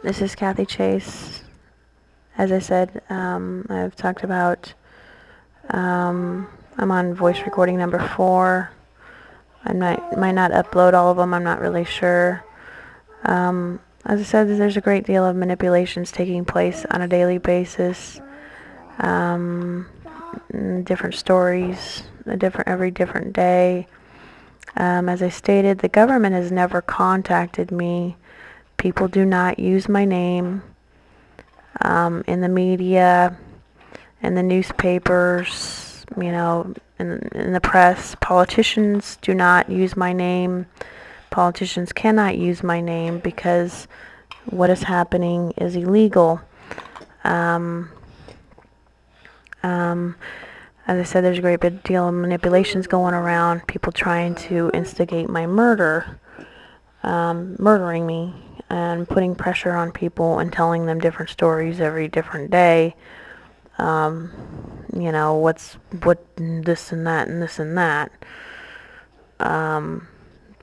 This is Kathy Chase. As I said, I've talked about, I'm on voice recording number 4. I might not upload all of them, I'm not really sure. As I said, there's a great deal of manipulations taking place on a daily basis. Different stories, every different day. As I stated, the government has never contacted me. People do not use my name in the media, in the newspapers, in the press. Politicians do not use my name. Politicians cannot use my name because what is happening is illegal. As I said, there's a great big deal of manipulations going around, people trying to instigate my murder, murdering me, and putting pressure on people and telling them different stories every different day. What this and that and this and that.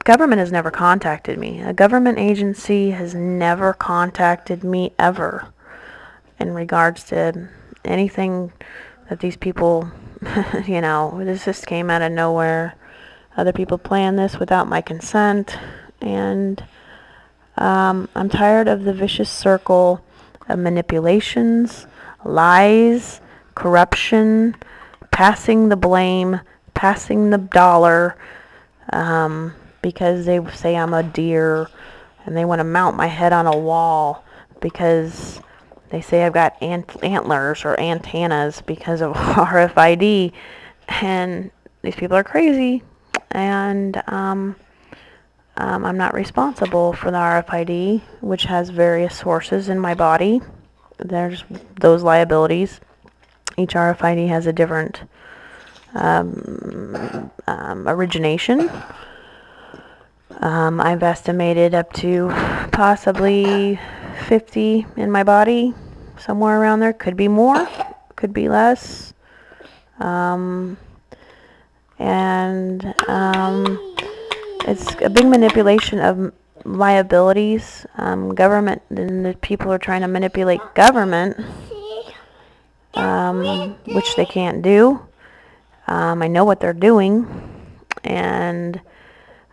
Government has never contacted me. A government agency has never contacted me ever in regards to anything that these people, this just came out of nowhere. Other people planned this without my consent, and I'm tired of the vicious circle of manipulations, lies, corruption, passing the blame, passing the dollar, because they say I'm a deer, and they want to mount my head on a wall because they say I've got antlers or antennas because of RFID, and these people are crazy, and I'm not responsible for the RFID, which has various sources in my body. There's those liabilities. Each RFID has a different origination. I've estimated up to possibly 50 in my body, somewhere around there. Could be more, could be less. It's a big manipulation of liabilities. Government, and the people are trying to manipulate government, which they can't do. I know what they're doing, and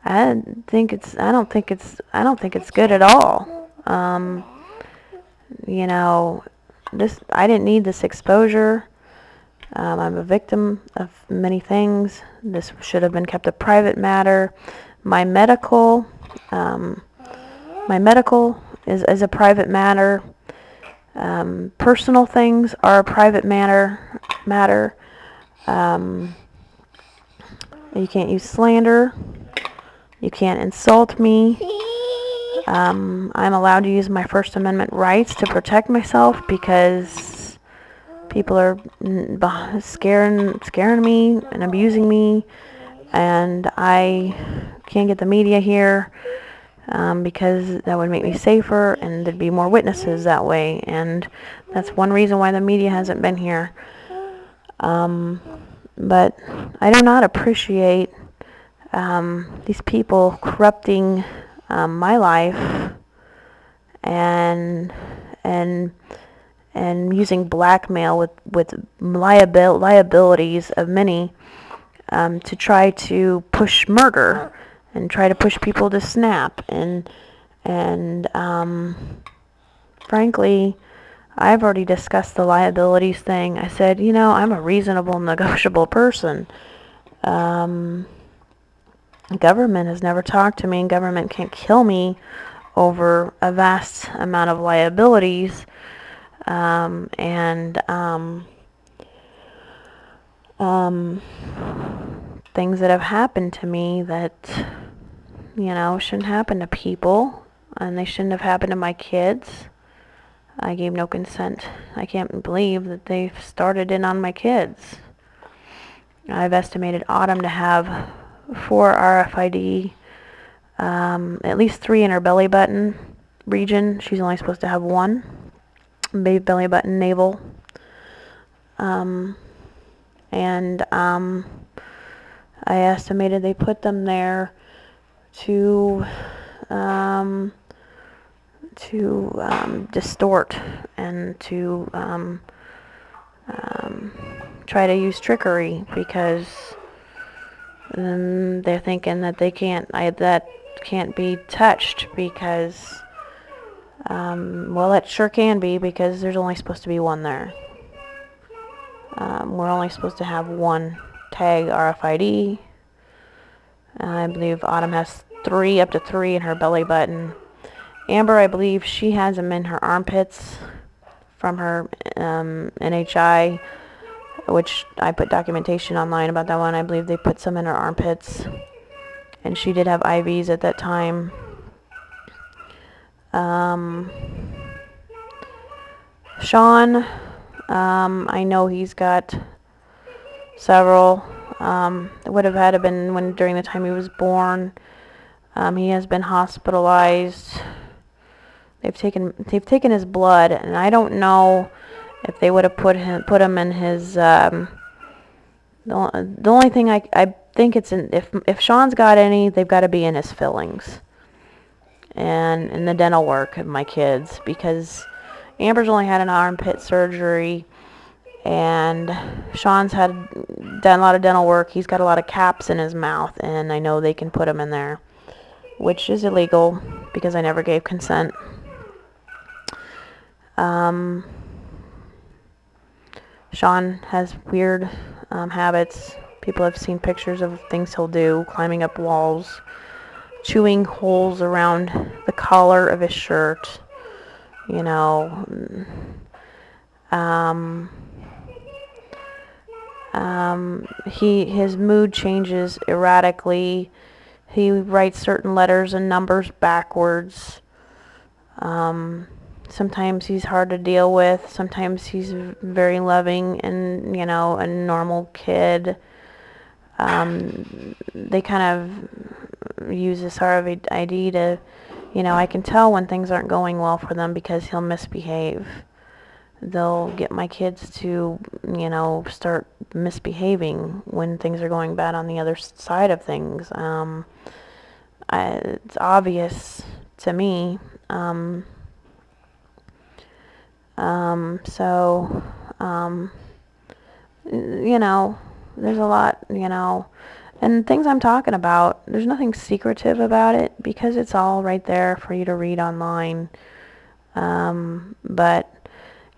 I don't think it's good at all. I didn't need this exposure. I'm a victim of many things. This should have been kept a private matter. My medical is a private matter. Personal things are a private matter. You can't use slander. You can't insult me. I'm allowed to use my First Amendment rights to protect myself because people are scaring me and abusing me, and I can't get the media here because that would make me safer, and there'd be more witnesses that way, and that's one reason why the media hasn't been here. But I do not appreciate these people corrupting my life and using blackmail with liabilities of many to try to push murder and try to push people to snap, and frankly, I've already discussed the liabilities thing. I said, I'm a reasonable, negotiable person. Government has never talked to me, and government can't kill me over a vast amount of liabilities, things that have happened to me that, shouldn't happen to people, and they shouldn't have happened to my kids. I gave no consent. I can't believe that they started in on my kids. I've estimated Autumn to have 4 RFID, at least 3 in her belly button region. She's only supposed to have 1. Belly button, navel. I estimated they put them there to distort and to try to use trickery, because they're thinking that that can't be touched, because well, it sure can be, because there's only supposed to be one there. We're only supposed to have one tag RFID. I believe Autumn has up to three in her belly button. Amber, I believe she has them in her armpits from her NHI, which I put documentation online about that one. I believe they put some in her armpits, and she did have IVs at that time. Sean, I know he's got several. It would have had to been during the time he was born. He has been hospitalized. They've taken his blood, and I don't know if they would have put him in his. The only thing I think it's in, if Sean's got any, they've got to be in his fillings and in the dental work of my kids, because Amber's only had an armpit surgery, and Sean's done a lot of dental work. He's got a lot of caps in his mouth, and I know they can put him in there, which is illegal because I never gave consent. Sean has weird habits. People have seen pictures of things he'll do, climbing up walls, chewing holes around the collar of his shirt, you know. His mood changes erratically. He writes certain letters and numbers backwards. Sometimes he's hard to deal with. Sometimes he's very loving and, you know, a normal kid. They kind of use this RFID to, you know, I can tell when things aren't going well for them because he'll misbehave. They'll get my kids to, you know, start misbehaving when things are going bad on the other side of things. It's obvious to me. You know, there's a lot, you know, and things I'm talking about, there's nothing secretive about it because it's all right there for you to read online. But,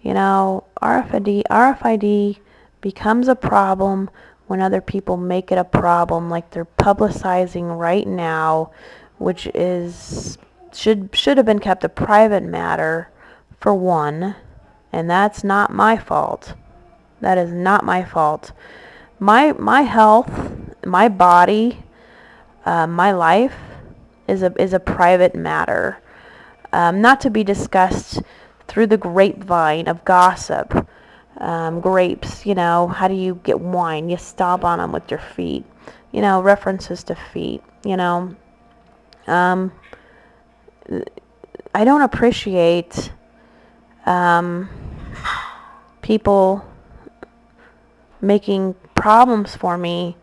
you know, RFID becomes a problem when other people make it a problem, like they're publicizing right now, which should have been kept a private matter, for one, and that's not my fault. That is not my fault. My health, my body, my life is a private matter, not to be discussed through the grapevine of gossip. Grapes, you know, how do you get wine? You stomp on them with your feet. You know, references to feet, you know. I don't appreciate people making problems for me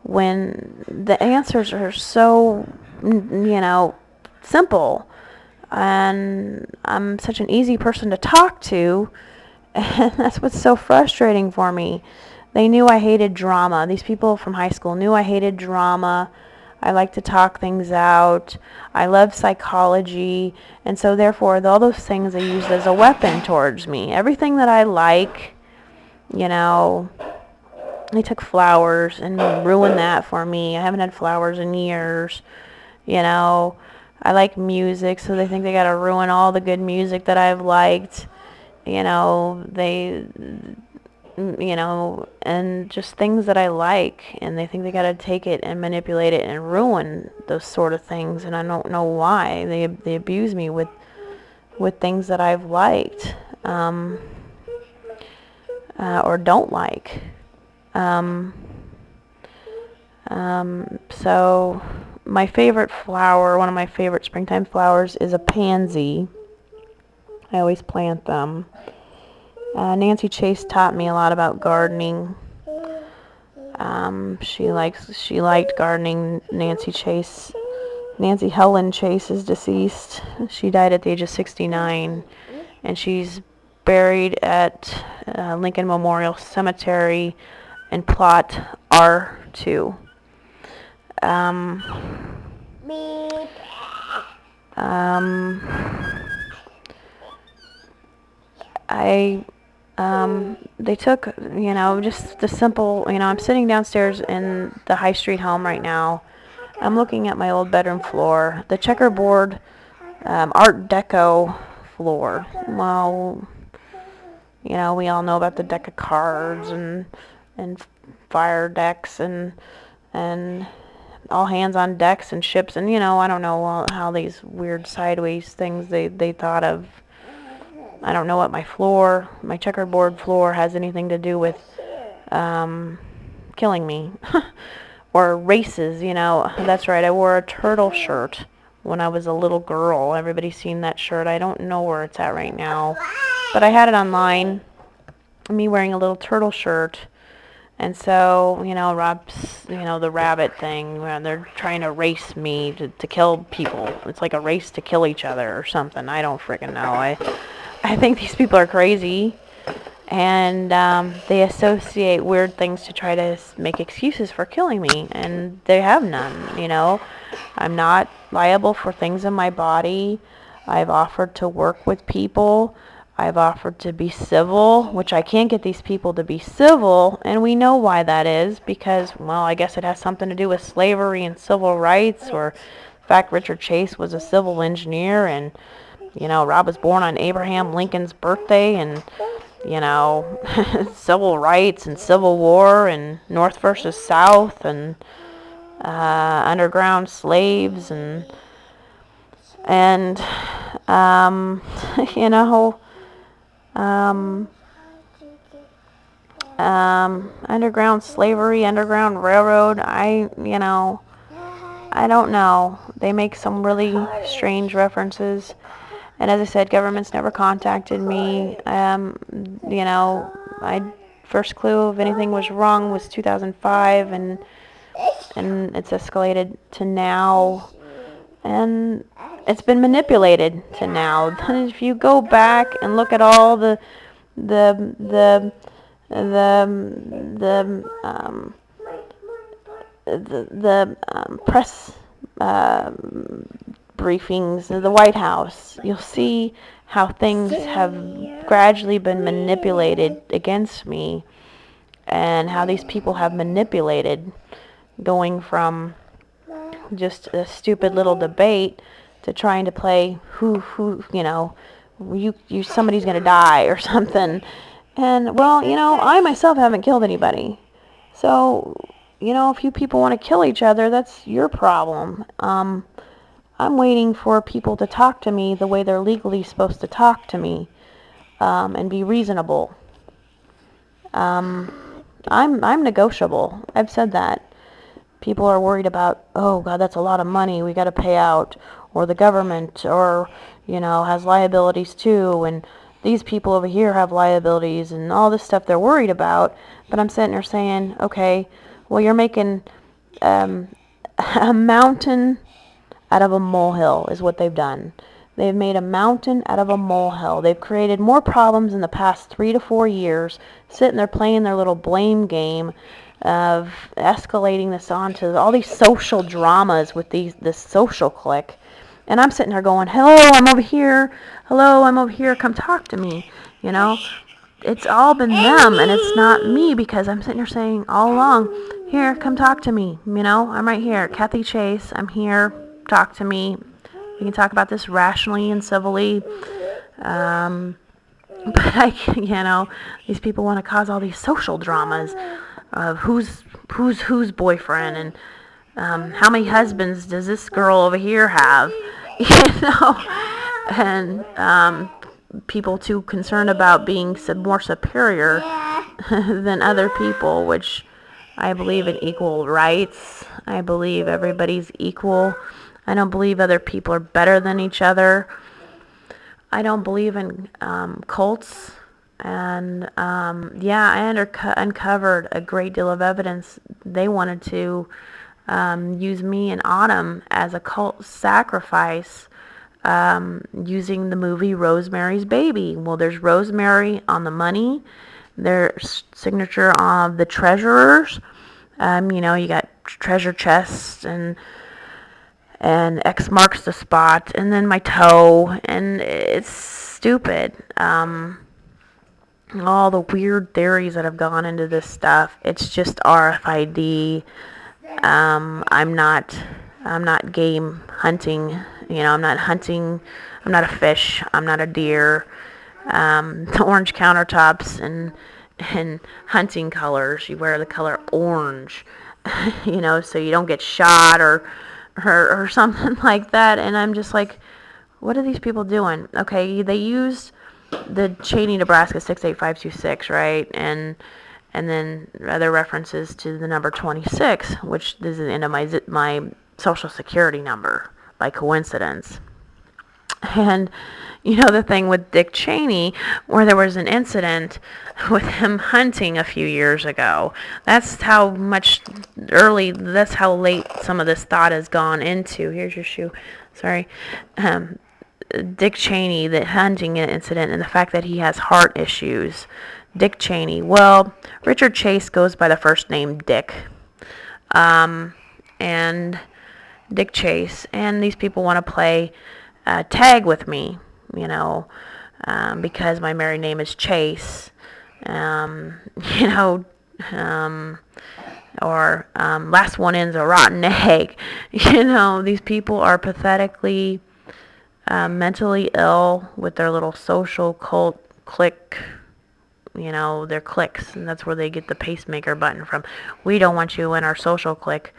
when the answers are so, you know, simple. And I'm such an easy person to talk to, and that's what's so frustrating for me. They knew I hated drama. These people from high school knew I hated drama. I like to talk things out. I love psychology. And so therefore, all those things they used as a weapon towards me. Everything that I like, you know, they took flowers and ruined that for me. I haven't had flowers in years, you know. I like music, so they think they got to ruin all the good music that I've liked. You know, you know, and just things that I like, and they think they got to take it and manipulate it and ruin those sort of things, and I don't know why. They abuse me with things that I've liked, or don't like. So my favorite flower, one of my favorite springtime flowers, is a pansy. I always plant them. Nancy Chase taught me a lot about gardening. She liked gardening. Nancy Chase Nancy Helen Chase is deceased. She died at the age of 69, and she's buried at Lincoln Memorial Cemetery in plot R2. Um, they took, just the simple, I'm sitting downstairs in the High Street home right now. I'm looking at my old bedroom floor, the checkerboard Art Deco floor. Well, we all know about the deck of cards and fire decks and all hands on decks and ships, and I don't know how these weird sideways things they thought of. I don't know what my checkerboard floor has anything to do with killing me. Or races, That's right, I wore a turtle shirt when I was a little girl. Everybody's seen that shirt. I don't know where it's at right now, but I had it online, me wearing a little turtle shirt. And so, Rob's, the rabbit thing, where they're trying to race me to kill people. It's like a race to kill each other or something. I don't freaking know. I think these people are crazy. And they associate weird things to try to make excuses for killing me. And they have none, I'm not liable for things in my body. I've offered to work with people. I've offered to be civil, which I can't get these people to be civil, and we know why that is, because, well, I guess it has something to do with slavery and civil rights, or the fact Richard Chase was a civil engineer, and, Rob was born on Abraham Lincoln's birthday, and, civil rights and Civil War, and North versus South, and underground slaves, and you know, underground slavery, underground railroad. I don't know. They make some really strange references. And as I said, government's never contacted me. My first clue if anything was wrong was 2005, and it's escalated to now. And it's been manipulated to now. If you go back and look at all the press briefings of the White House, you'll see how things have gradually been manipulated against me, and how these people have manipulated, going from just a stupid little debate to trying to play who somebody's going to die or something. And, well, I myself haven't killed anybody. So, if you people want to kill each other, that's your problem. I'm waiting for people to talk to me the way they're legally supposed to talk to me, and be reasonable. I'm negotiable. I've said that. People are worried about, oh God, that's a lot of money we got to pay out, or the government, or has liabilities too, and these people over here have liabilities, and all this stuff they're worried about. But I'm sitting there saying, okay, well, you're making a mountain out of a molehill is what they've done. They've made a mountain out of a molehill. They've created more problems in the past 3 to 4 years, sitting there playing their little blame game of escalating this onto all these social dramas with this social clique. And I'm sitting there going, hello, I'm over here. Hello, I'm over here. Come talk to me. It's all been them, and it's not me, because I'm sitting there saying all along, here, come talk to me. I'm right here. Kathy Chase, I'm here. Talk to me. We can talk about this rationally and civilly. But these people want to cause all these social dramas of who's boyfriend, and how many husbands does this girl over here have, and people too concerned about being more superior than other people, which I believe in equal rights. I believe everybody's equal. I don't believe other people are better than each other. I don't believe in cults. And I uncovered a great deal of evidence. They wanted to use me and Autumn as a cult sacrifice, using the movie Rosemary's Baby. Well, there's Rosemary on the money, there's signature on the treasurers. You got treasure chests and X marks the spot, and then my toe, and it's stupid. All the weird theories that have gone into this stuff. It's just RFID. I'm not game hunting. I'm not hunting. I'm not a fish. I'm not a deer. The orange countertops and hunting colors. You wear the color orange, so you don't get shot or something like that. And I'm just like, what are these people doing? Okay, they used the Cheney, Nebraska 68526, right? And then other references to the number 26, which is the end of my social security number by coincidence. And the thing with Dick Cheney, where there was an incident with him hunting a few years ago. That's how late some of this thought has gone into. Here's your shoe. Sorry. Dick Cheney, the hunting incident, and the fact that he has heart issues. Dick Cheney. Well, Richard Chase goes by the first name Dick. And Dick Chase. And these people want to play tag with me, because my married name is Chase. Or last one in's a rotten egg. These people are pathetically mentally ill with their little social cult clique, their cliques, and that's where they get the pacemaker button from. We don't want you in our social clique.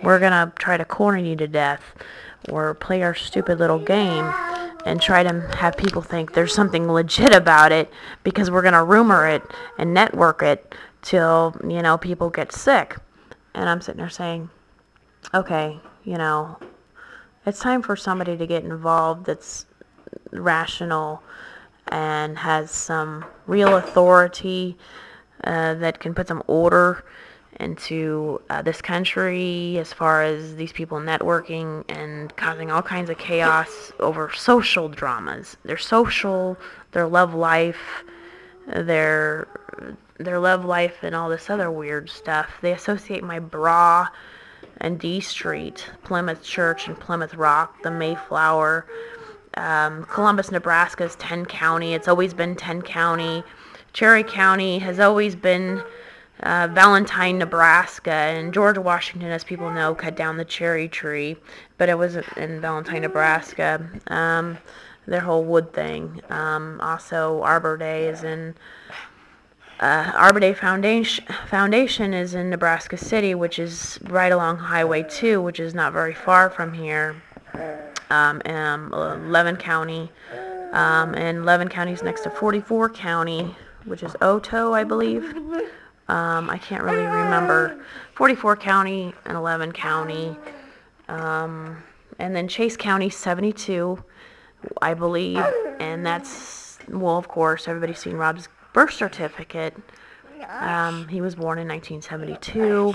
We're going to try to corner you to death or play our stupid little game and try to have people think there's something legit about it because we're going to rumor it and network it till, people get sick. And I'm sitting there saying, okay, it's time for somebody to get involved that's rational and has some real authority that can put some order into this country as far as these people networking and causing all kinds of chaos over social dramas. Their social, their love life, their love life and all this other weird stuff. They associate my bra and D Street, Plymouth Church and Plymouth Rock, the Mayflower. Columbus, Nebraska is 10 county. It's always been 10 county. Cherry County has always been Valentine, Nebraska, and George Washington, as people know, cut down the cherry tree, but it wasn't in Valentine, Nebraska. Their whole wood thing. Also, Arbor Day is in Arbor Day Foundation is in Nebraska City, which is right along Highway 2, which is not very far from here. 11 County, and 11 County is next to 44 County, which is Oto, I believe. I can't really remember. 44 County and 11 County. And then Chase County, 72, I believe. And that's, well, of course, everybody's seen Rob's birth certificate. He was born in 1972.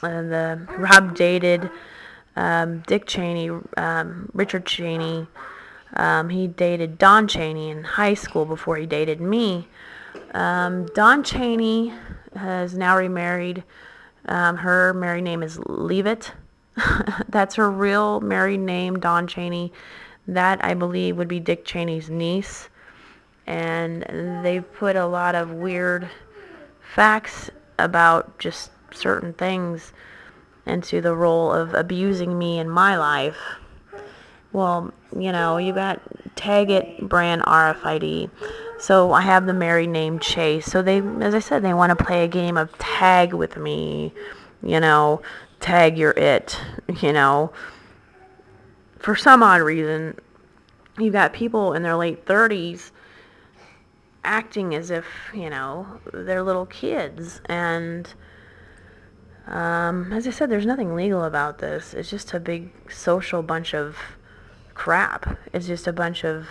Rob dated Dick Cheney, Richard Cheney. He dated Don Cheney in high school before he dated me. Don Cheney has now remarried. Her married name is Leavitt. That's her real married name, Don Cheney. That, I believe, would be Dick Cheney's niece. And they put a lot of weird facts about just certain things into the role of abusing me in my life. Well, you got Tag It brand RFID. So I have the married name Chase. So they, as I said, they want to play a game of tag with me. Tag you're it. For some odd reason, you've got people in their late 30s acting as if, they're little kids. And as I said, there's nothing legal about this. It's just a big social bunch of crap. It's just a bunch of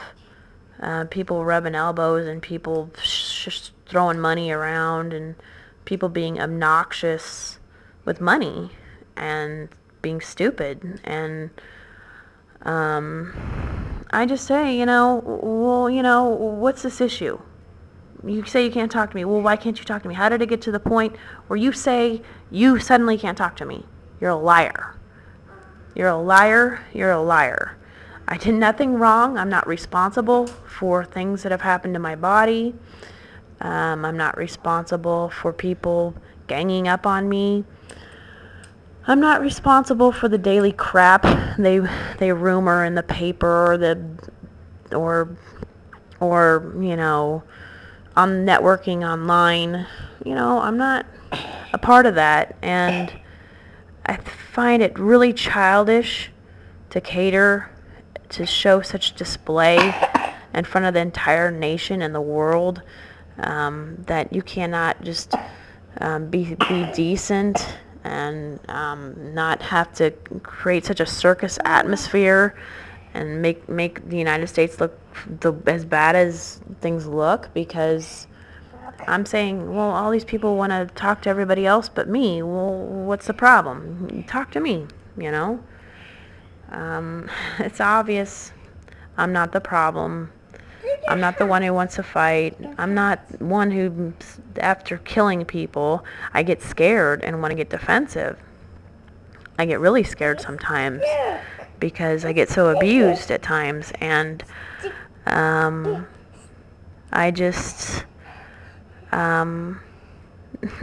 people rubbing elbows and people just throwing money around and people being obnoxious with money and being stupid. And I just say, well, what's this issue? You say you can't talk to me. Well, why can't you talk to me? How did it get to the point where you say you suddenly can't talk to me? You're a liar. You're a liar. You're a liar. I did nothing wrong. I'm not responsible for things that have happened to my body. I'm not responsible for people ganging up on me. I'm not responsible for the daily crap they rumor in the paper or on networking online. I'm not a part of that, and I find it really childish to cater to show such display in front of the entire nation and the world, that you cannot just be decent and not have to create such a circus atmosphere and make the United States look as bad as things look. Because I'm saying, well, all these people want to talk to everybody else but me. Well, what's the problem? Talk to me, It's obvious I'm not the problem. I'm not the one who wants to fight. I'm not one who, after killing people, I get scared and want to get defensive. I get really scared sometimes because I get so abused at times, and I just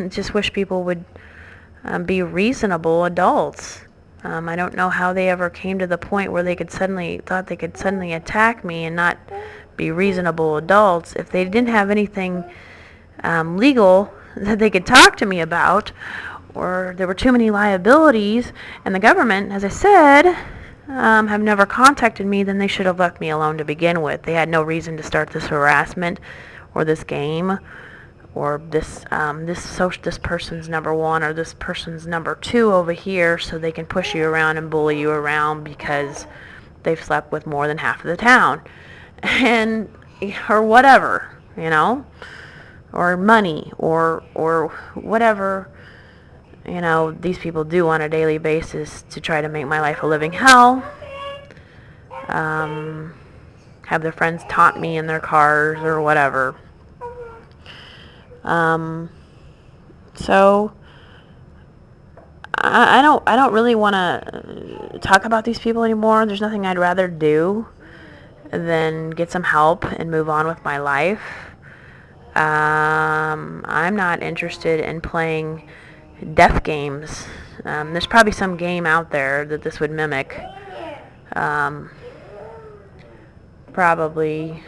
just wish people would be reasonable adults. I don't know how they ever came to the point where they could suddenly attack me and not be reasonable adults. If they didn't have anything legal that they could talk to me about, or there were too many liabilities, and the government, as I said, have never contacted me, then they should have left me alone to begin with. They had no reason to start this harassment or this game, or this person's number one or this person's number two over here, so they can push you around and bully you around because they've slept with more than half of the town, or whatever, or money, or whatever, these people do on a daily basis to try to make my life a living hell. Have their friends taunt me in their cars or whatever. So I don't really want to talk about these people anymore. There's nothing I'd rather do than get some help and move on with my life. I'm not interested in playing death games. There's probably some game out there that this would mimic. Probably.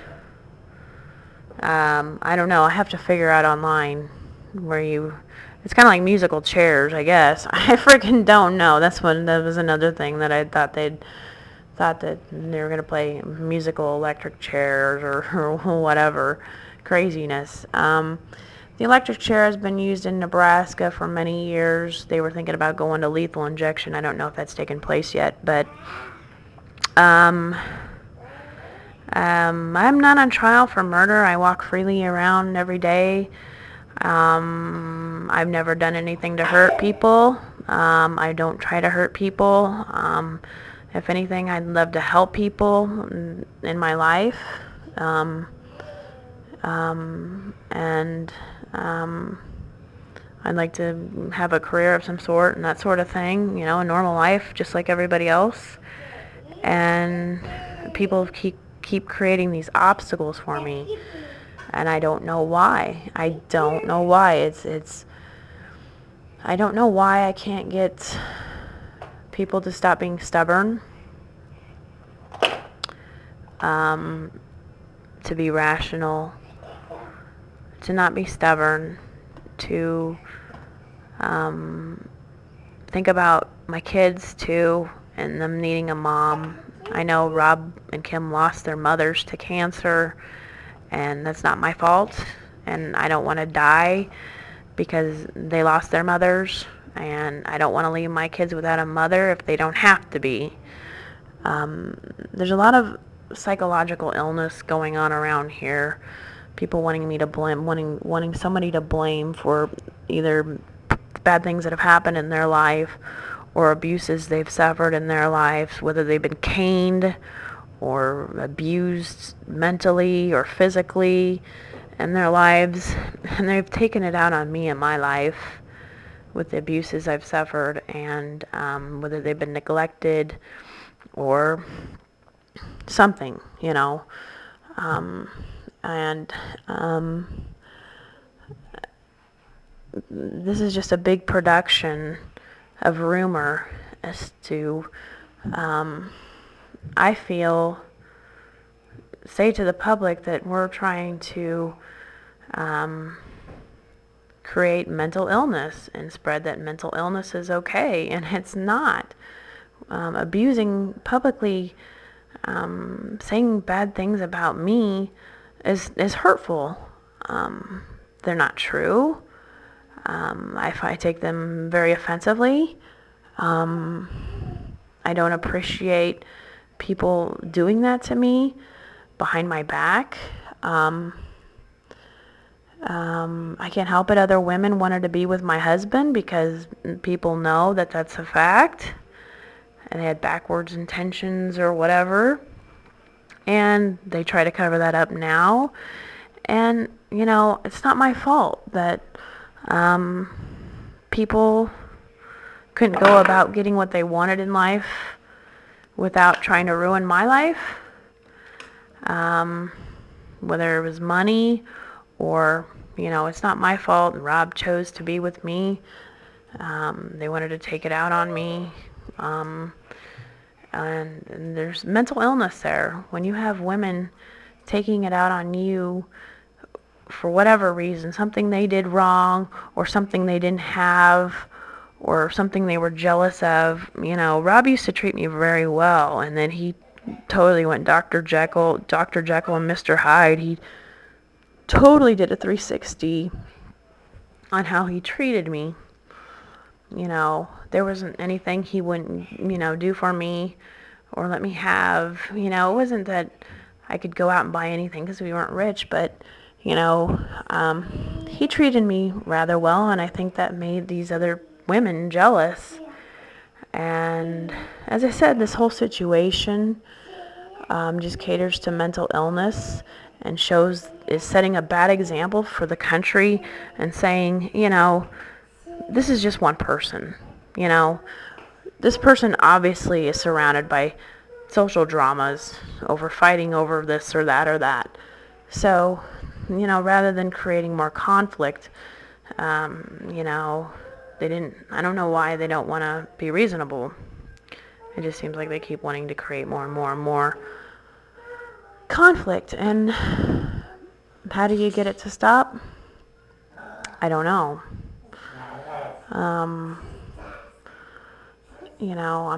I don't know. I have to figure out online it's kind of like musical chairs, I guess. I freaking don't know. That was another thing that I thought that they were going to play musical electric chairs or whatever craziness. The electric chair has been used in Nebraska for many years. They were thinking about going to lethal injection. I don't know if that's taken place yet, but I'm not on trial for murder. I walk freely around every day. I've never done anything to hurt people. I don't try to hurt people. If anything, I'd love to help people in my life. And I'd like to have a career of some sort and that sort of thing, a normal life just like everybody else. And people keep creating these obstacles for me, and I don't know why. I don't know why. I don't know why I can't get people to stop being stubborn, to be rational, to not be stubborn, to think about my kids too and them needing a mom. I know Rob and Kim lost their mothers to cancer, and that's not my fault, and I don't want to die because they lost their mothers, and I don't want to leave my kids without a mother if they don't have to be. There's a lot of psychological illness going on around here. People wanting me to blame, wanting somebody to blame for either bad things that have happened in their life or abuses they've suffered in their lives, whether they've been caned or abused mentally or physically in their lives, and they've taken it out on me in my life with the abuses I've suffered, and whether they've been neglected or something, and this is just a big production of rumor as to, I feel, say to the public that we're trying to create mental illness and spread that mental illness is okay, and it's not. Abusing publicly, saying bad things about me is hurtful. They're not true. I take them very offensively. I don't appreciate people doing that to me behind my back. I can't help it. Other women wanted to be with my husband because people know that that's a fact. And they had backwards intentions or whatever. And they try to cover that up now. And, it's not my fault that people couldn't go about getting what they wanted in life without trying to ruin my life. Whether it was money or, it's not my fault. Rob chose to be with me. They wanted to take it out on me. And there's mental illness there. When you have women taking it out on you for whatever reason, something they did wrong or something they didn't have or something they were jealous of. Rob used to treat me very well, and then he totally went Dr. Jekyll and Mr. Hyde. He totally did a 360 on how he treated me. There wasn't anything he wouldn't, do for me or let me have. It wasn't that I could go out and buy anything because we weren't rich, but, he treated me rather well, and I think that made these other women jealous. And as I said, this whole situation just caters to mental illness and is setting a bad example for the country and saying, this is just one person. This person obviously is surrounded by social dramas over fighting over this or that or that. So, rather than creating more conflict, I don't know why they don't want to be reasonable. It just seems like they keep wanting to create more and more and more conflict. And how do you get it to stop? I don't know. I'm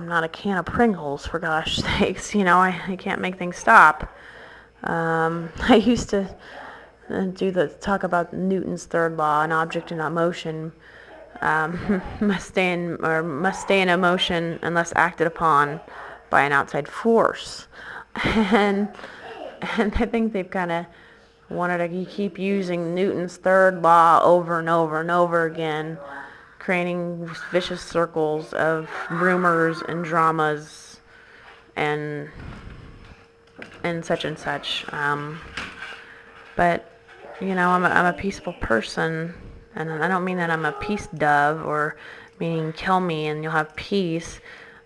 not a can of Pringles, for gosh sakes. I can't make things stop. I used to talk about Newton's third law: an object in motion must stay in motion unless acted upon by an outside force. And I think they've kind of wanted to keep using Newton's third law over and over and over again, creating vicious circles of rumors and dramas and such and such. But I'm a peaceful person, and I don't mean that I'm a peace dove or meaning kill me and you'll have peace.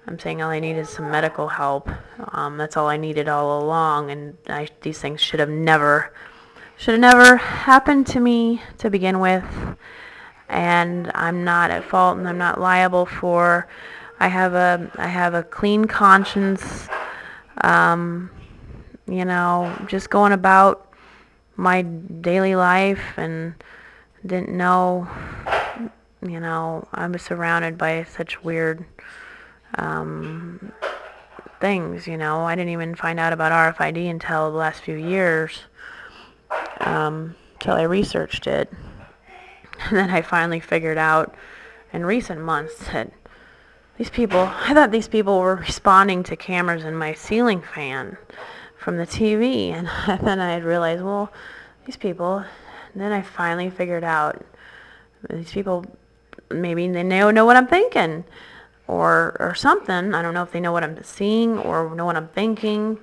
I'm saying all I need is some medical help. That's all I needed all along, and these things should have never happened to me to begin with. And I'm not at fault, and I'm not liable for. I have a clean conscience. Just going about my daily life, and didn't know. I was surrounded by such weird things. I didn't even find out about RFID until the last few years. Till I researched it. And then I finally figured out in recent months that I thought these people were responding to cameras in my ceiling fan from the TV. And then I realized, well, these people, and then I finally figured out These people, maybe they know what I'm thinking, or something. I don't know if they know what I'm seeing or know what I'm thinking,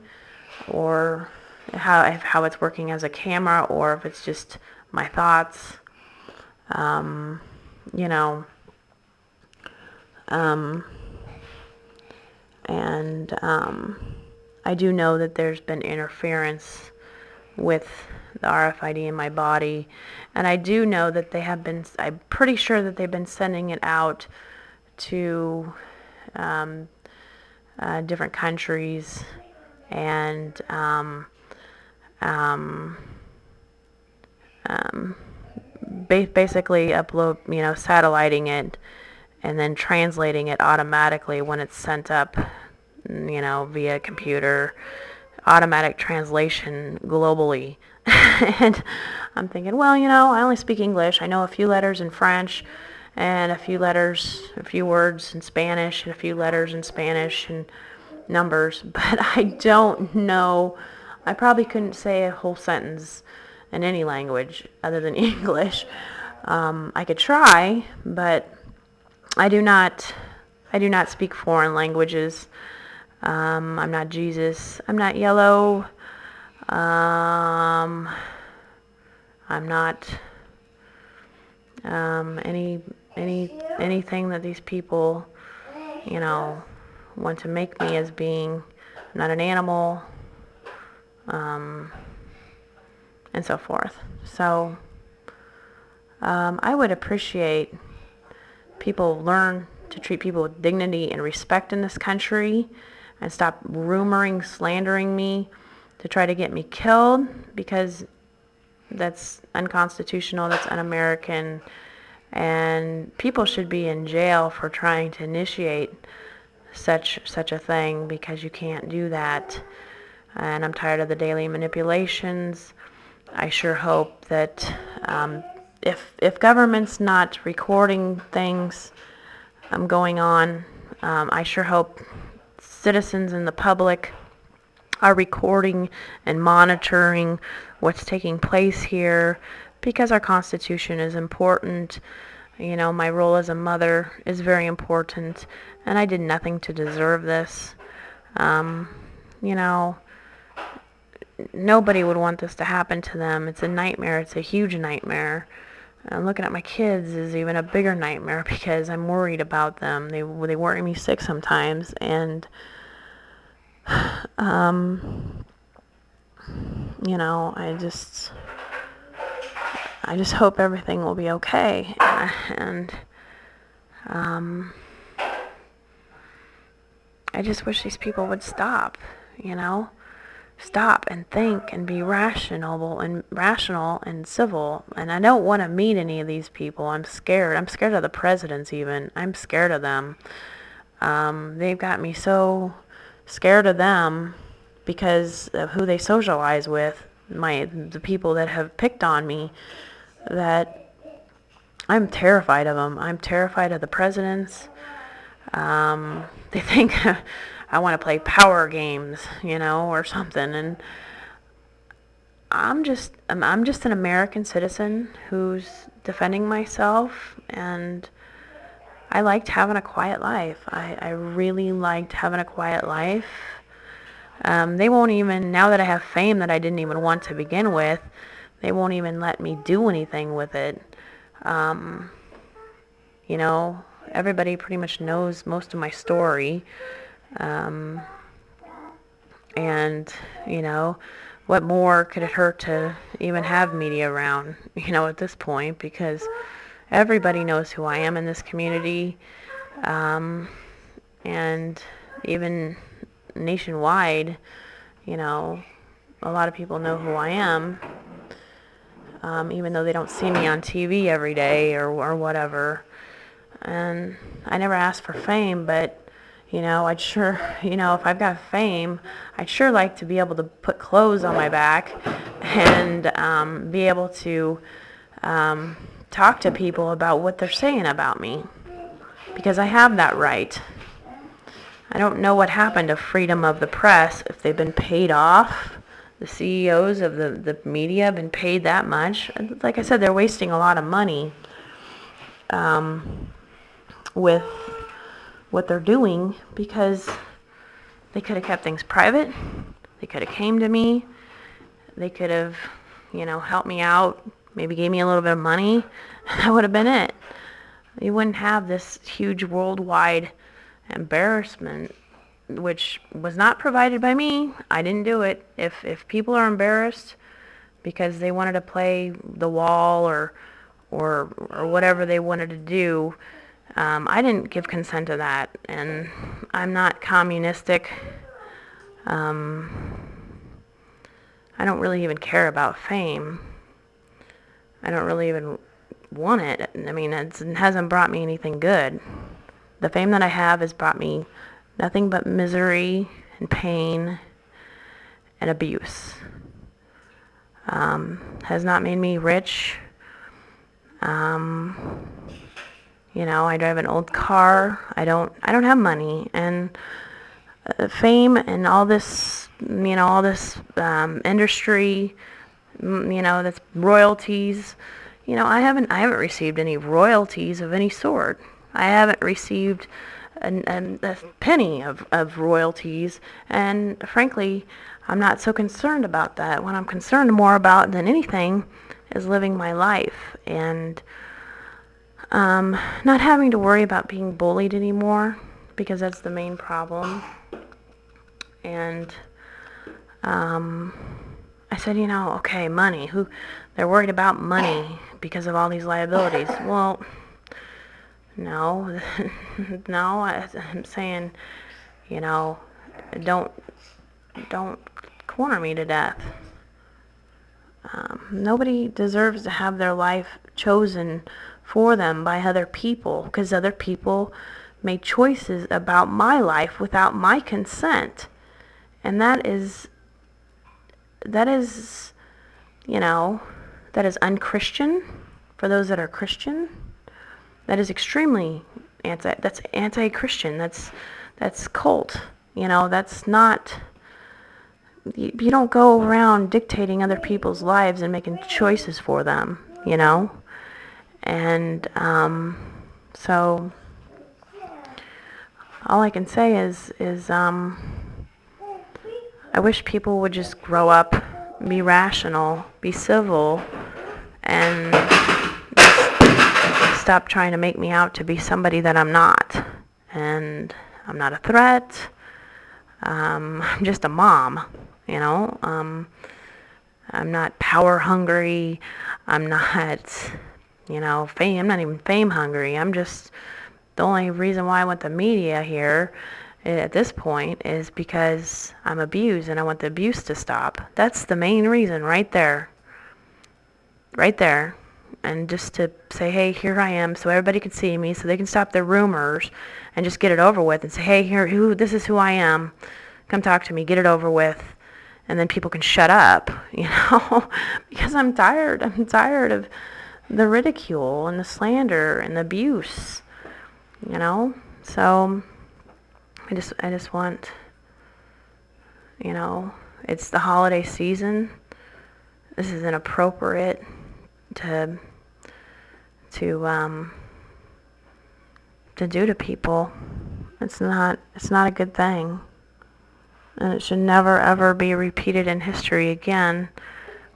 or how it's working as a camera, or if it's just my thoughts. You know, and I do know that there's been interference with the RFID in my body, and I do know that they have been, I'm pretty sure that they've been sending it out to different countries, and basically upload, satelliting it, and then translating it automatically when it's sent up, via computer, automatic translation globally. And I'm thinking, well, I only speak English. I know a few letters in French, and a few words in Spanish, and a few letters in Spanish, and numbers, but I don't know. I probably couldn't say a whole sentence in any language other than English. I could try, but I do not speak foreign languages. I'm not Jesus. I'm not yellow. I'm not anything that these people, want to make me as being. I'm not an animal, and so forth. So I would appreciate people learn to treat people with dignity and respect in this country, and stop slandering me to try to get me killed, because that's unconstitutional, that's un-American, and people should be in jail for trying to initiate such a thing, because you can't do that. And I'm tired of the daily manipulations. I sure hope that if government's not recording things going on, I sure hope citizens and the public are recording and monitoring what's taking place here, because our Constitution is important. My role as a mother is very important, and I did nothing to deserve this. Nobody would want this to happen to them. It's a nightmare. It's a huge nightmare. And looking at my kids is even a bigger nightmare, because I'm worried about them. They worry me sick sometimes, and I just hope everything will be okay. And I just wish these people would stop, stop and think and be rational and civil. And I don't want to meet any of these people. I'm scared. I'm scared of the presidents even. I'm scared of them. They've got me so scared of them because of who they socialize with, the people that have picked on me, that I'm terrified of them. I'm terrified of the presidents. They think I want to play power games, or something. And I'm just an American citizen who's defending myself, and I liked having a quiet life. I really liked having a quiet life. They won't even, now that I have fame that I didn't even want to begin with, they won't even let me do anything with it. Everybody pretty much knows most of my story. And, what more could it hurt to even have media around, at this point, because everybody knows who I am in this community. And even nationwide, a lot of people know who I am, even though they don't see me on TV every day or whatever. And I never asked for fame, but I'd sure, if I've got fame, I'd sure like to be able to put clothes on my back and be able to talk to people about what they're saying about me, because I have that right. I don't know what happened to freedom of the press, if they've been paid off. The CEOs of the media have been paid that much. Like I said, they're wasting a lot of money. with what they're doing, because they could have kept things private. They could have came to me. They could have, helped me out, maybe gave me a little bit of money. That would have been it. You wouldn't have this huge worldwide embarrassment, which was not provided by me. I didn't do it. If people are embarrassed because they wanted to play the wall or whatever they wanted to do, I didn't give consent to that, and I'm not communistic. I don't really even care about fame. I don't really even want it. I mean, it hasn't brought me anything good. The fame that I have has brought me nothing but misery and pain and abuse. Has not made me rich. I drive an old car. I don't have money, and fame and all this, industry, that's royalties. I haven't received any royalties of any sort. I haven't received a penny of royalties, and frankly, I'm not so concerned about that. What I'm concerned more about than anything is living my life and not having to worry about being bullied anymore, because that's the main problem. And I said, okay, money. They're worried about money because of all these liabilities. Well, no, no. I'm saying, don't corner me to death. Nobody deserves to have their life chosen for them by other people, because other people made choices about my life without my consent. And that is unchristian for those that are Christian. That is extremely anti-Christian. That's cult. That's not, you don't go around dictating other people's lives and making choices for them, And so all I can say is I wish people would just grow up, be rational, be civil, and stop trying to make me out to be somebody that I'm not. And I'm not a threat. I'm just a mom, I'm not power hungry. I'm not, fame. I'm not even fame hungry. I'm just, the only reason why I want the media here at this point is because I'm abused and I want the abuse to stop. That's the main reason right there. Right there. And just to say, hey, here I am, so everybody can see me, so they can stop their rumors and just get it over with and say, hey, this is who I am. Come talk to me, get it over with. And then people can shut up, because I'm tired. I'm tired of the ridicule and the slander and the abuse, So I just want, it's the holiday season. This is inappropriate to do to people. It's not a good thing. And it should never ever be repeated in history again,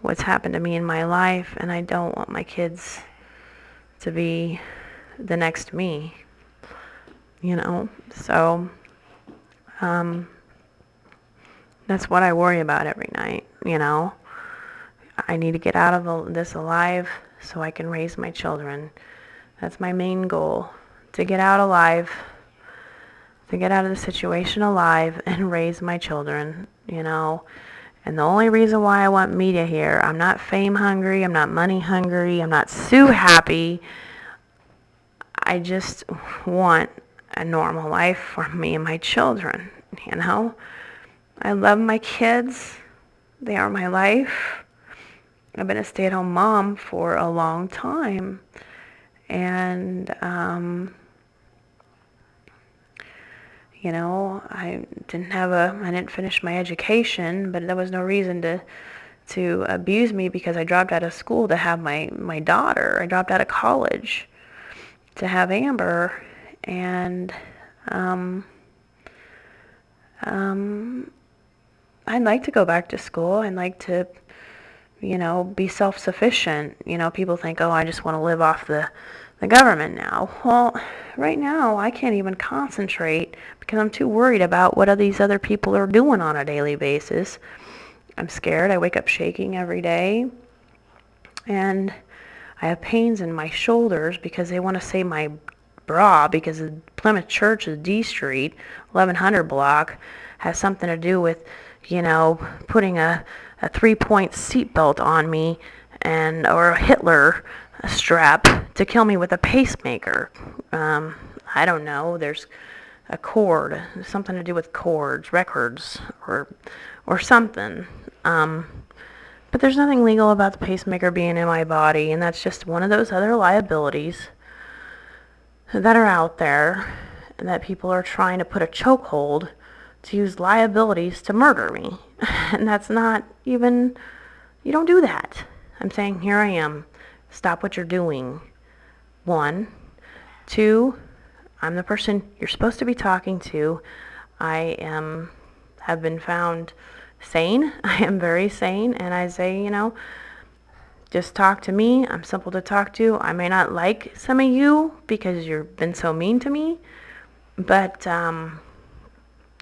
what's happened to me in my life, and I don't want my kids to be the next me. So that's what I worry about every night. I need to get out of this alive so I can raise my children. That's my main goal, to get out alive, to get out of the situation alive and raise my children, And the only reason why I want media here, I'm not fame hungry, I'm not money hungry, I'm not sue happy. I just want a normal life for me and my children, I love my kids. They are my life. I've been a stay-at-home mom for a long time. And, I didn't finish my education, but there was no reason to abuse me because I dropped out of school to have my daughter. I dropped out of college. to have Amber, and I'd like to go back to school. I'd like to, be self-sufficient. People think, oh, I just want to live off the government now. Well, right now, I can't even concentrate because I'm too worried about what these other people are doing on a daily basis. I'm scared. I wake up shaking every day. And I have pains in my shoulders because they want to say my bra, because the Plymouth Church's D Street, 1100 block, has something to do with, putting a 3-point seatbelt on me or a Hitler strap to kill me with a pacemaker. I don't know. There's a cord, something to do with cords, records, or something. But there's nothing legal about the pacemaker being in my body, and that's just one of those other liabilities that are out there, and that people are trying to put a chokehold to use liabilities to murder me. And that's not even, you don't do that. I'm saying, here I am. Stop what you're doing. 1. 2, I'm the person you're supposed to be talking to. I have been found sane. I am very sane, and I say, just talk to me. I'm simple to talk to. I may not like some of you because you've been so mean to me, but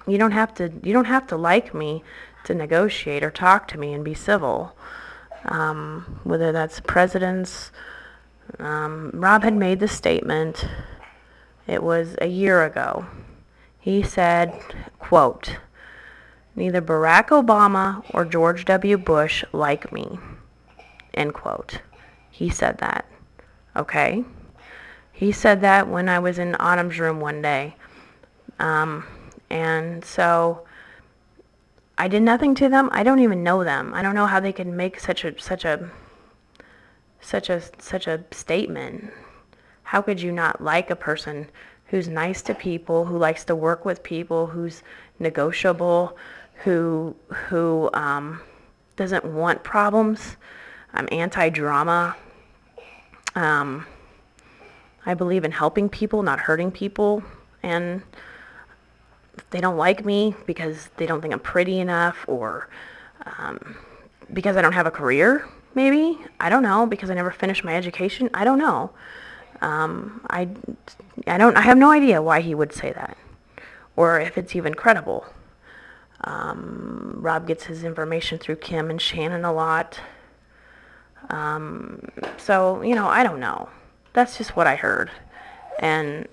you don't have to like me to negotiate or talk to me and be civil. Whether that's presidents. Rob had made the statement. It was a year ago. He said, quote, "Neither Barack Obama or George W. Bush like me," end quote. He said that. Okay? He said that when I was in Autumn's room one day. And so I did nothing to them. I don't even know them. I don't know how they can make such a statement. How could you not like a person who's nice to people, who likes to work with people, who's negotiable, who doesn't want problems? I'm anti-drama. I believe in helping people, not hurting people. And if they don't like me because they don't think I'm pretty enough, or because I don't have a career, maybe. I don't know, because I never finished my education. I don't know. I have no idea why he would say that, or if it's even credible. Rob gets his information through Kim and Shannon a lot. So, I don't know. That's just what I heard. And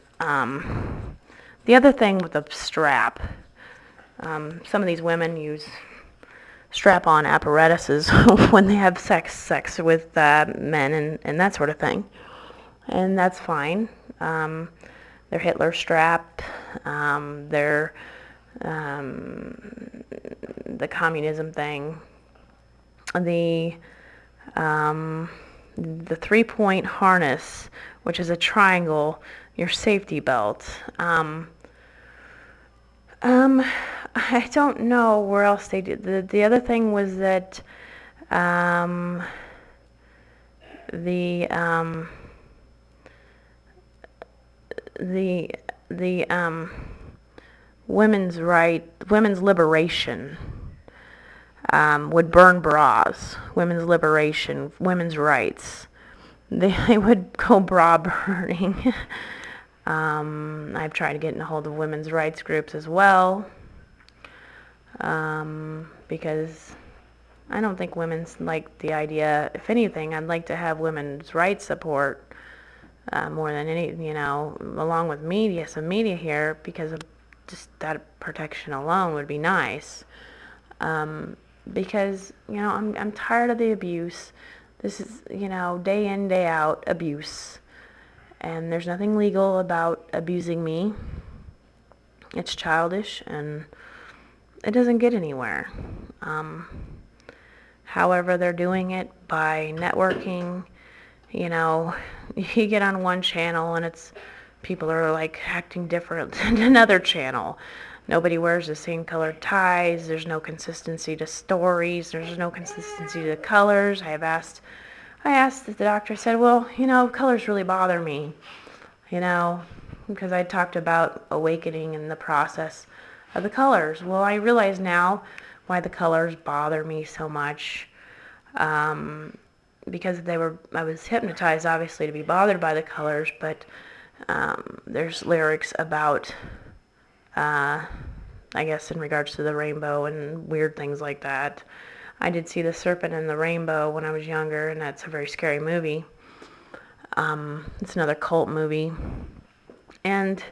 the other thing with the strap, some of these women use strap-on apparatuses when they have sex with men and that sort of thing. And that's fine. Their Hitler strap, their the communism thing, the 3-point harness, which is a triangle, your safety belt. I don't know where else they did. The other thing was that the women's liberation would burn bras. Women's liberation, women's rights. They would go bra burning. I've tried getting a hold of women's rights groups as well, because I don't think women's like the idea. If anything, I'd like to have women's rights support more than any, along with media, some media here, because of just that protection alone would be nice. Because, I'm tired of the abuse. This is, day in, day out abuse. And there's nothing legal about abusing me. It's childish, and it doesn't get anywhere. However, they're doing it by networking. You get on one channel and people are like acting different than another channel. Nobody wears the same colored ties. There's no consistency to stories. There's no consistency to colors. I asked the doctor, I said, well, colors really bother me. because I talked about awakening and the process of the colors. Well, I realize now why the colors bother me so much. Because I was hypnotized, obviously, to be bothered by the colors, but there's lyrics about, I guess, in regards to the rainbow and weird things like that. I did see The Serpent and the Rainbow when I was younger, and that's a very scary movie. It's another cult movie. And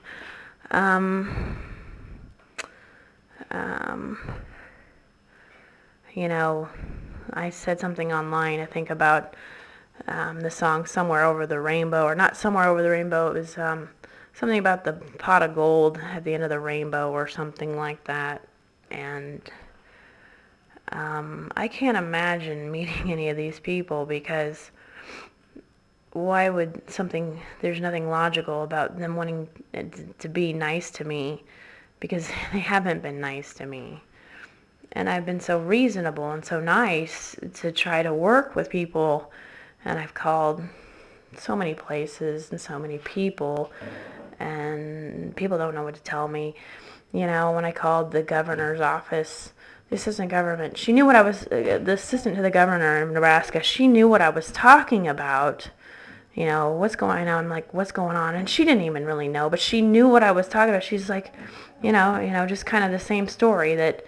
I said something online, I think, about the song Somewhere Over the Rainbow, or not Somewhere Over the Rainbow, it was something about the pot of gold at the end of the rainbow or something like that. And I can't imagine meeting any of these people, because why would there's nothing logical about them wanting to be nice to me, because they haven't been nice to me. And I've been so reasonable and so nice to try to work with people, and I've called so many places and so many people, and people don't know what to tell me. When I called the governor's office, the assistant government, she knew the assistant to the governor of Nebraska, she knew what I was talking about. What's going on? I'm like, what's going on? And she didn't even really know, but she knew what I was talking about. She's like, just kind of the same story that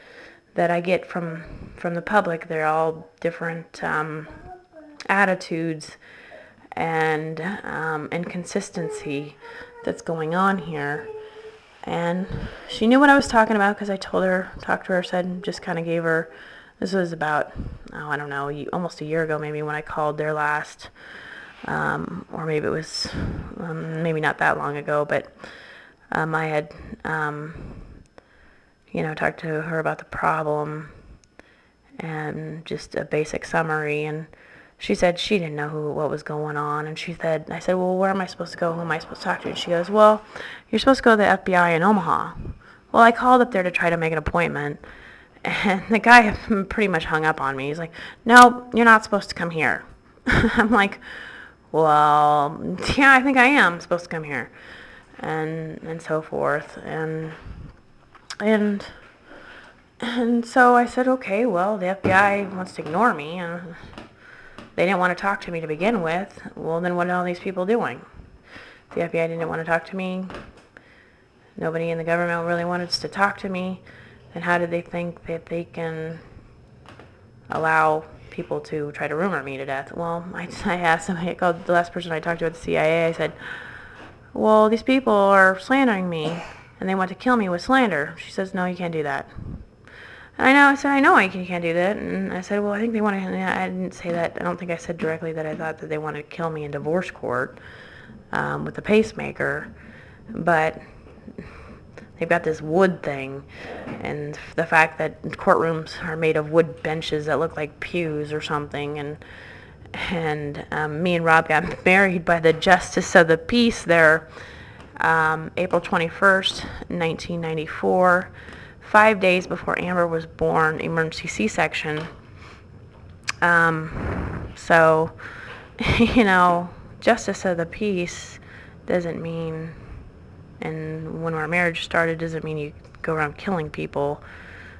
I get from the public. They're all different attitudes and inconsistency that's going on here. And she knew what I was talking about, because I talked to her, said, just kind of gave her, this was about, I don't know, almost a year ago maybe, when I called their last, or maybe it was, maybe not that long ago, but I had, talked to her about the problem and just a basic summary, and she said she didn't know what was going on, and I said, well, where am I supposed to go? Who am I supposed to talk to? And she goes, well, you're supposed to go to the FBI in Omaha. Well, I called up there to try to make an appointment, and the guy pretty much hung up on me. He's like, no, you're not supposed to come here. I'm like, well, yeah, I think I am supposed to come here, and so forth, and so I said, okay, well, the FBI wants to ignore me, and they didn't want to talk to me to begin with. Well, then what are all these people doing? The FBI didn't want to talk to me. Nobody in the government really wanted to talk to me. And how did they think that they can allow people to try to rumor me to death? Well, I asked somebody, I called the last person I talked to at the CIA, I said, well, these people are slandering me, and they want to kill me with slander. She says, no, you can't do that. And I said, I know I can't do that. And I said, well, I think they want to, I didn't say that, I don't think I said directly that I thought that they wanted to kill me in divorce court with the pacemaker, but they've got this wood thing, and the fact that courtrooms are made of wood benches that look like pews or something, and me and Rob got married by the Justice of the Peace there April 21st, 1994, 5 days before Amber was born, emergency C-section. So, Justice of the Peace doesn't mean, and when our marriage started, doesn't mean you go around killing people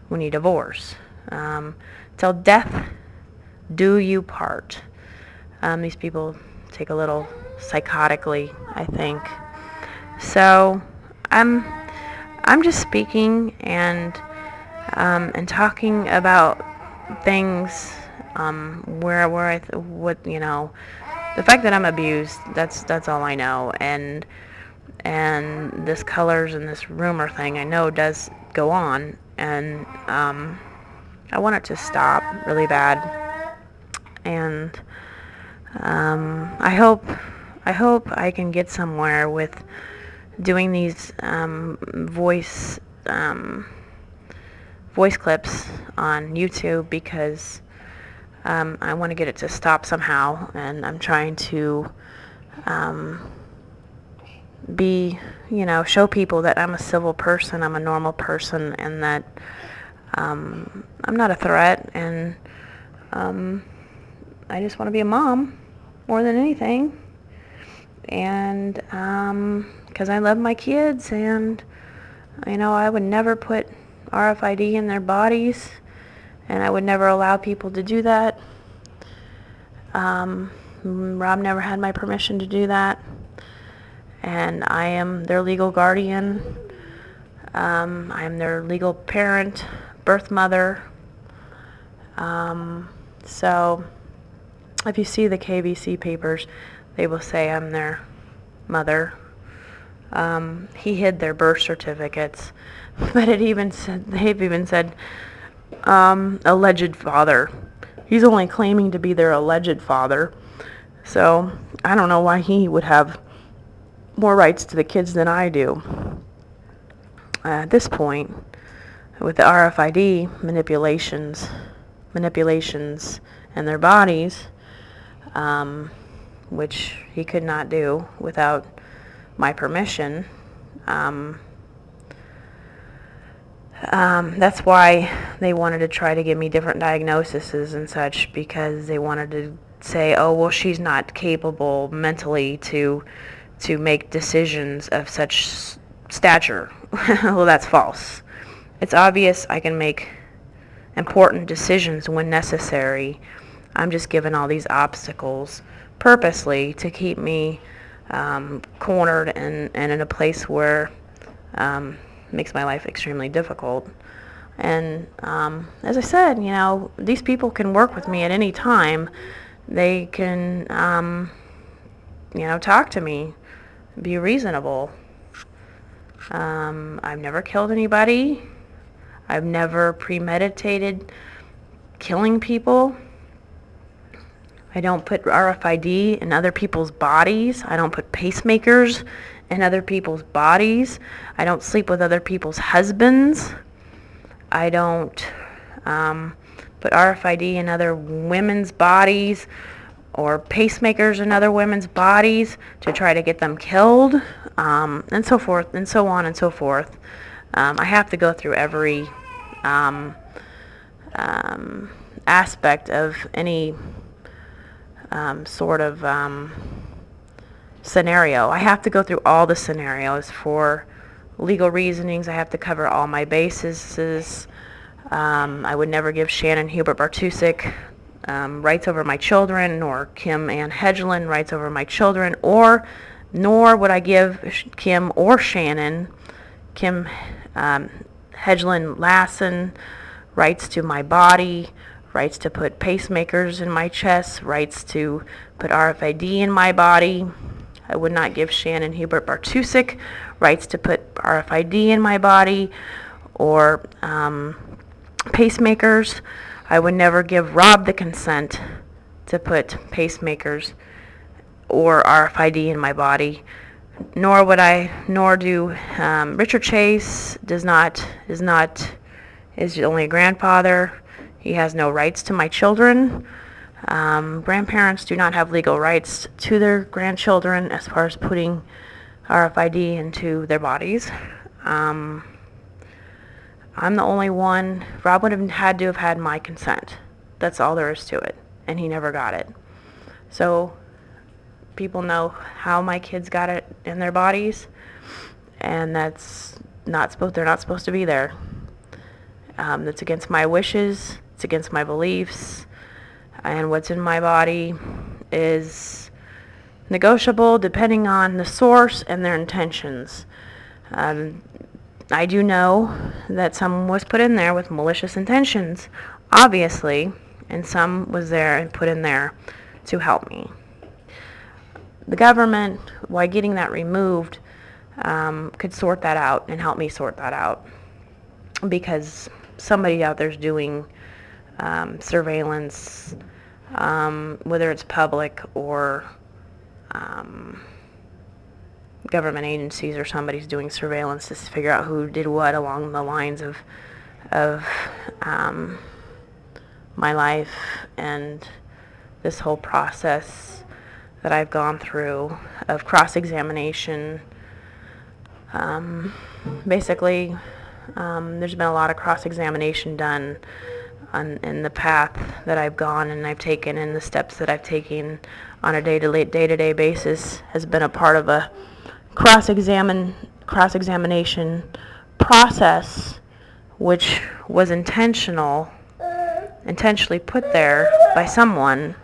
when you divorce. Till death do you part. These people take a little psychotically, I think. So I'm just speaking and talking about things the fact that I'm abused, that's all I know, and this colors and this rumor thing I know does go on, and I want it to stop really bad, and I hope I can get somewhere with doing these voice clips on YouTube, because I want to get it to stop somehow, and I'm trying to show people that I'm a civil person, I'm a normal person, and that I'm not a threat, and I just want to be a mom more than anything. and because I love my kids, and I would never put RFID in their bodies, and I would never allow people to do that. Rob never had my permission to do that, and I am their legal guardian. I am their legal parent, birth mother. So if you see the KBC papers, they will say I'm their mother. He hid their birth certificates, but they've even said alleged father. He's only claiming to be their alleged father. So I don't know why he would have more rights to the kids than I do. At this point, with the RFID manipulations in their bodies, which he could not do without my permission. That's why they wanted to try to give me different diagnoses and such, because they wanted to say, oh, well, she's not capable mentally to make decisions of such stature. Well, that's false. It's obvious I can make important decisions when necessary. I'm just given all these obstacles purposely to keep me cornered and in a place where makes my life extremely difficult. And as I said, these people can work with me at any time. They can, talk to me, be reasonable. I've never killed anybody. I've never premeditated killing people. I don't put RFID in other people's bodies. I don't put pacemakers in other people's bodies. I don't sleep with other people's husbands. I don't put RFID in other women's bodies or pacemakers in other women's bodies to try to get them killed, and so forth, and so on and so forth. I have to go through every aspect of any sort of scenario. I have to go through all the scenarios for legal reasonings. I have to cover all my bases. I would never give Shannon Hubert Bartusek rights over my children, nor Kim Ann Hedgeland rights over my children, nor would I give Kim or Shannon, Kim Hedgeland Lassen, rights to my body, rights to put pacemakers in my chest, rights to put RFID in my body. I would not give Shannon Hubert Bartusek rights to put RFID in my body or pacemakers. I would never give Rob the consent to put pacemakers or RFID in my body, nor do Richard Chase is only a grandfather. He has no rights to my children. Grandparents do not have legal rights to their grandchildren as far as putting RFID into their bodies. I'm the only one. Rob would have had to have had my consent. That's all there is to it, and he never got it. So people know how my kids got it in their bodies, and they're not supposed to be there. That's against my wishes. It's against my beliefs. And what's in my body is negotiable depending on the source and their intentions. I do know that some was put in there with malicious intentions, obviously, and some was there and put in there to help me. The government, while getting that removed, could sort that out and help me sort that out, because somebody out there's doing surveillance, whether it's public or government agencies, or somebody's doing surveillance to figure out who did what along the lines of my life and this whole process that I've gone through of cross-examination. Basically, there's been a lot of cross-examination done in the path that I've gone and I've taken, and the steps that I've taken on a day-to-day basis has been a part of a cross-examination process, which was intentionally put there by someone,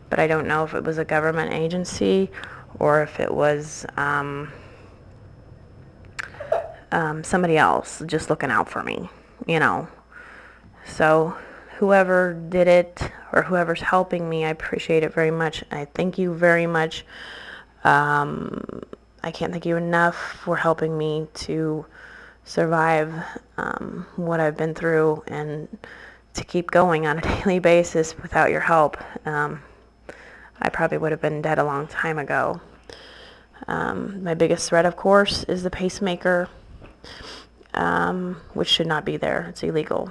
but I don't know if it was a government agency or if it was somebody else just looking out for me, So whoever did it or whoever's helping me, I appreciate it very much. I thank you very much. I can't thank you enough for helping me to survive what I've been through and to keep going on a daily basis. Without your help, I probably would have been dead a long time ago. My biggest threat, of course, is the pacemaker, which should not be there. It's illegal.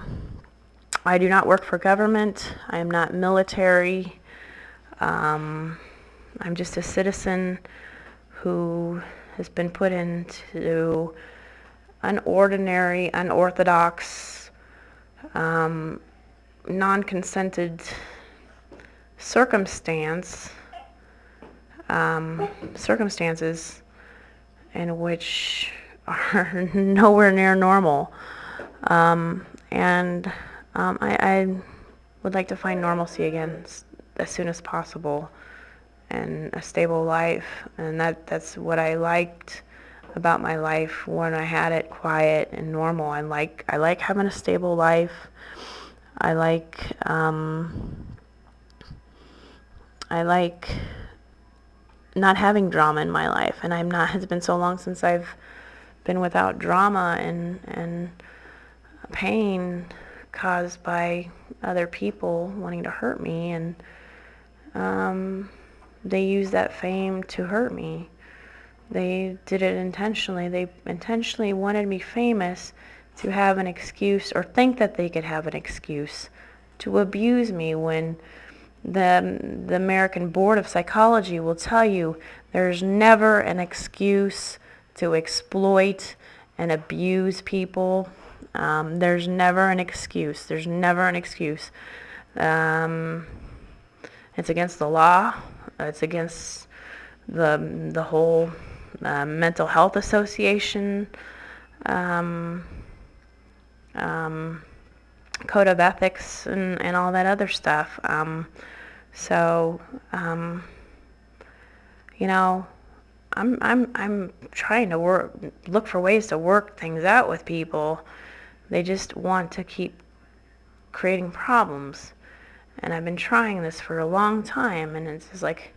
I do not work for government. I am not military. I'm just a citizen who has been put into an ordinary, unorthodox, non-consented circumstances in which are nowhere near normal. I would like to find normalcy again as soon as possible and a stable life. And that's what I liked about my life when I had it quiet and normal. I like having a stable life. I like not having drama in my life, and it's been so long since I've been without drama and pain caused by other people wanting to hurt me, and they use that fame to hurt me. They did it intentionally. They intentionally wanted me famous to have an excuse, or think that they could have an excuse to abuse me, when the American Board of Psychology will tell you there's never an excuse to exploit and abuse people. There's never an excuse. There's never an excuse. It's against the law. It's against the whole Mental Health Association code of ethics and all that other stuff. I'm trying to look for ways to work things out with people. They just want to keep creating problems. And I've been trying this for a long time, and it's just like,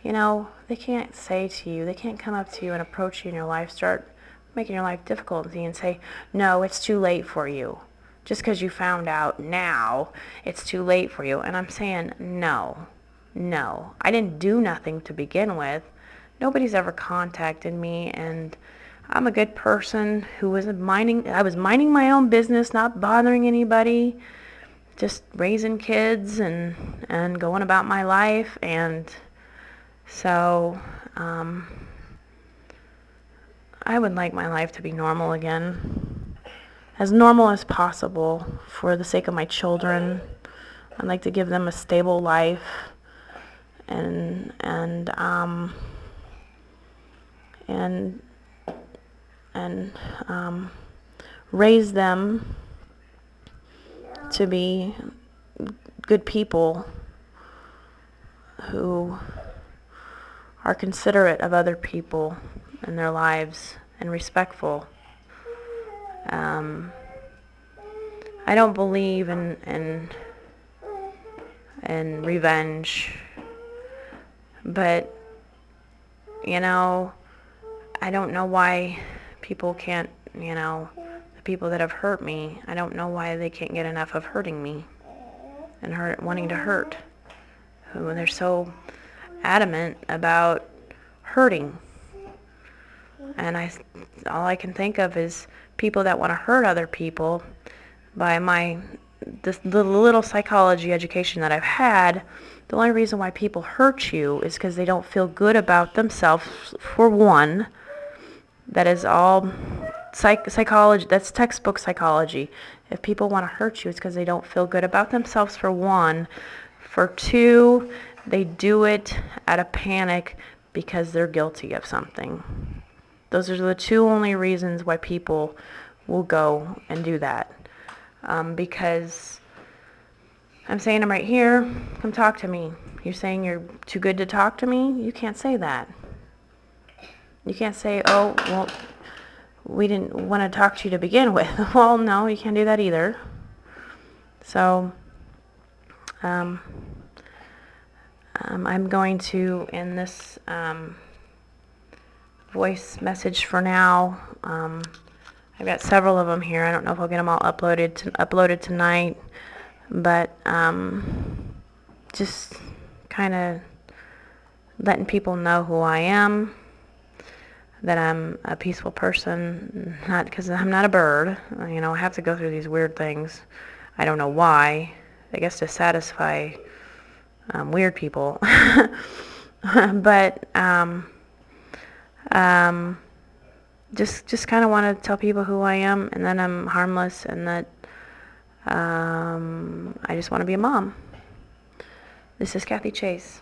they can't they can't come up to you and approach you in your life, start making your life difficult and say, no, it's too late for you. Just because you found out now, it's too late for you. And I'm saying, no, I didn't do nothing to begin with. Nobody's ever contacted me, and I'm a good person I was minding my own business, not bothering anybody, just raising kids and going about my life. And so I would like my life to be normal again, as normal as possible, for the sake of my children. I'd like to give them a stable life and raise them to be good people who are considerate of other people in their lives and respectful. I don't believe in revenge, but I don't know why people can't, the people that have hurt me, I don't know why they can't get enough of hurting me and wanting to hurt. When they're so adamant about hurting. And all I can think of is people that want to hurt other people. By the little psychology education that I've had, the only reason why people hurt you is because they don't feel good about themselves, for one. That is all psychology. That's textbook psychology. If people want to hurt you, it's because they don't feel good about themselves, for one. For two, they do it out of panic because they're guilty of something. Those are the two only reasons why people will go and do that. Because I'm saying I'm right here, come talk to me. You're saying you're too good to talk to me? You can't say that. You can't say, oh, well, we didn't want to talk to you to begin with. Well, no, you can't do that either. So, I'm going to end this voice message for now. I've got several of them here. I don't know if I'll get them all uploaded tonight, but just kind of letting people know who I am, that I'm a peaceful person, not because I'm not a bird. You know, I have to go through these weird things. I don't know why. I guess to satisfy weird people. But just kind of want to tell people who I am, and that I'm harmless, and that I just want to be a mom. This is Kathy Chase.